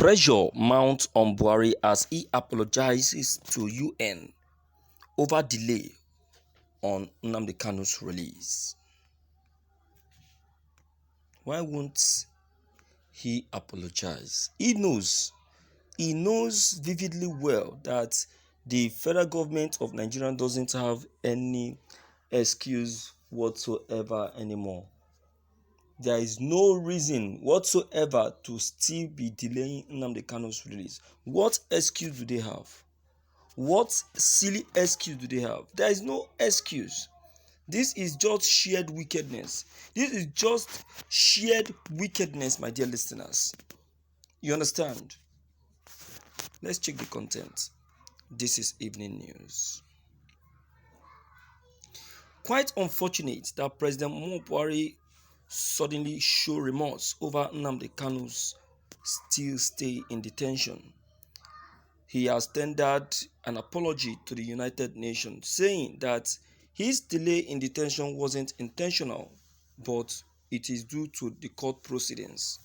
Pressure mounts on Buhari as he apologizes to UN over delay on Nnamdi Kanus release. Why won't he apologize? He knows vividly well that the federal government of Nigeria doesn't have any excuse whatsoever anymore. There is no reason whatsoever to still be delaying Nnamdi Kanu's release. What excuse do they have? What silly excuse do they have? There is no excuse. This is just shared wickedness. This is just shared wickedness, my dear listeners. You understand? Let's check the content. This is evening news. Quite unfortunate that President Buhari suddenly show remorse over Nnamdi Kanu's still stay in detention. He has tendered an apology to the United Nations, saying that his delay in detention wasn't intentional, but it is due to the court proceedings.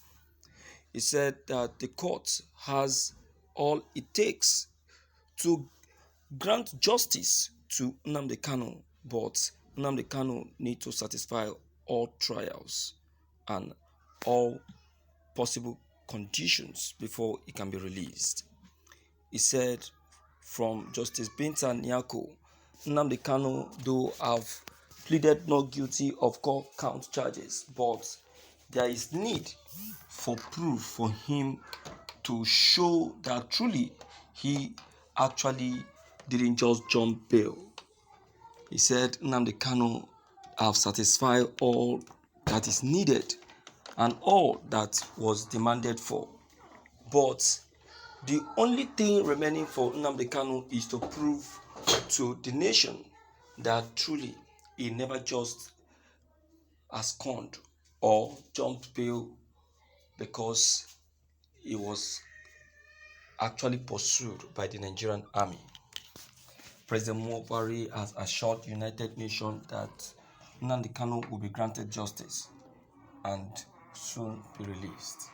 He said that the court has all it takes to grant justice to Nnamdi Kanu, but Nnamdi Kanu needs to satisfy all trials and all possible conditions before he can be released. He said, from Justice Binta Nyako, Nnamdi Kanu, though have pleaded not guilty of all count charges, but there is need for proof for him to show that truly he actually didn't just jump bail. He said Nnamdi Kanu have satisfied all that is needed and all that was demanded for. But the only thing remaining for Nnamdi Kanu is to prove to the nation that truly he never just absconded or jumped bail because he was actually pursued by the Nigerian army. President Buhari has assured the United Nations that Nnamdi Kanu will be granted justice and soon be released.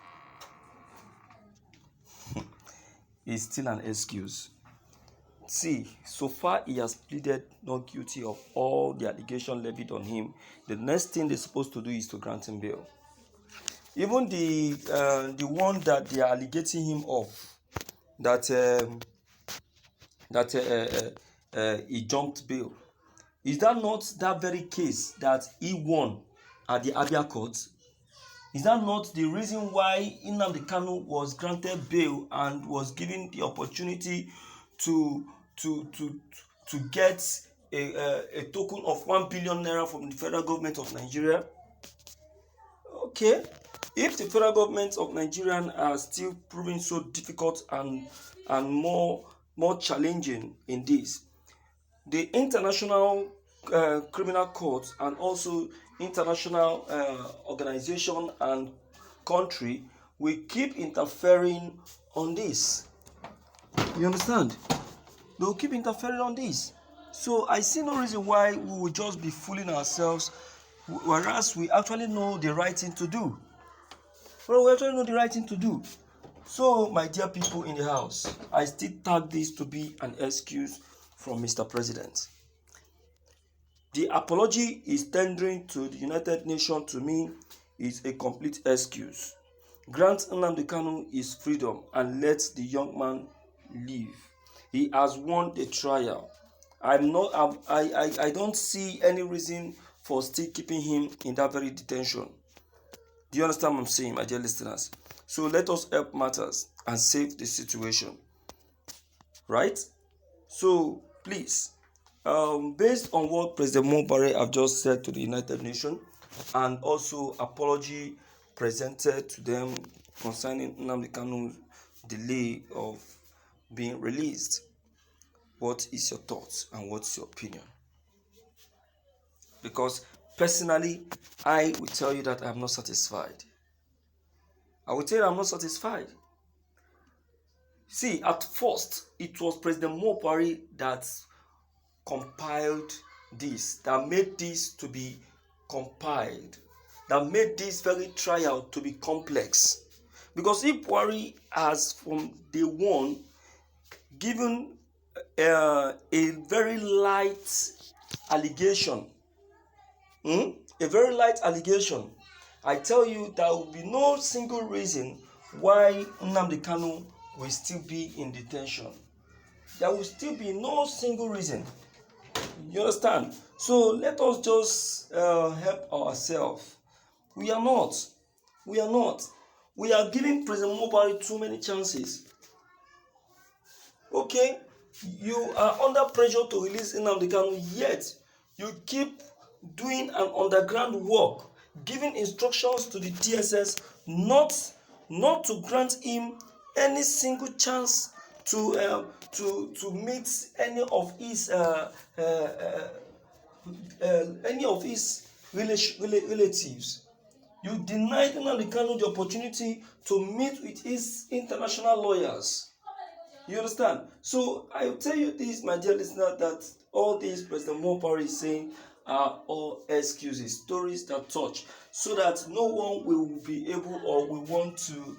It's still an excuse. See, so far he has pleaded not guilty of all the allegations levied on him. The next thing they're supposed to do is to grant him bail. Even the one that they are allegating him of, that he jumped bail. Is that not that very case that he won at the Abia court? Is that not the reason why Nnamdi Kanu was granted bail and was given the opportunity to get a token of 1 billion naira from the federal government of Nigeria? Okay, if the federal government of Nigeria are still proving so difficult and more challenging in this, the international criminal court and also international organization and country will keep interfering on this. You understand? They will keep interfering on this. So I see no reason why we will just be fooling ourselves, whereas we actually know the right thing to do. So, my dear people in the house, I still tag this to be an excuse from Mr. President. The apology is tendering to the United Nations to me is a complete excuse. Grant Nnamdi Kanu his freedom and let the young man live. He has won the trial. I don't see any reason for still keeping him in that very detention. Do you understand what I'm saying, my dear listeners? So let us help matters and save the situation. Right? So please, based on what President Buhari have just said to the United Nations and also apology presented to them concerning Nnamdi Kanu's delay of being released, what is your thoughts and what's your opinion? Because personally, I will tell you that I am not satisfied. See, at first, it was President Buhari that compiled this, that made this to be compiled, that made this very trial to be complex. Because if Buhari has from day one given a very light allegation, a very light allegation, I tell you there will be no single reason why Nnamdi Kanu will still be in detention. There will still be no single reason. You understand? So let us just help ourselves. We are not. We are giving President Buhari too many chances. Okay? You are under pressure to release Nnamdi Kanu, yet you keep doing an underground work, giving instructions to the DSS not to grant him any single chance to meet any of his relatives. You denied Nnamdi Kanu the opportunity to meet with his international lawyers. You understand? So I will tell you this, my dear listener, that all these President Buhari is saying are all excuses, stories that touch, so that no one will be able or will want to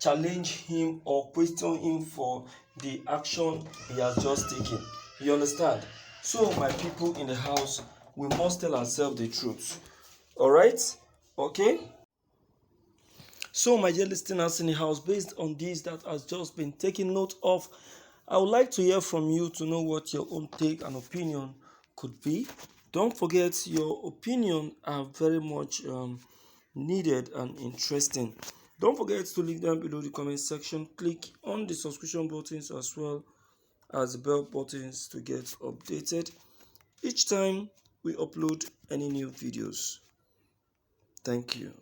challenge him or question him for the action he has just taken. You understand? So my people in the house, we must tell ourselves the truth. All right? Okay? So, my dear listeners in the house, based on this that has just been taken note of, I would like to hear from you to know what your own take and opinion could be. Don't forget, your opinion are very much needed and interesting. Don't forget to leave them below the comment section. Click on the subscription buttons as well as the bell buttons to get updated each time we upload any new videos. Thank you.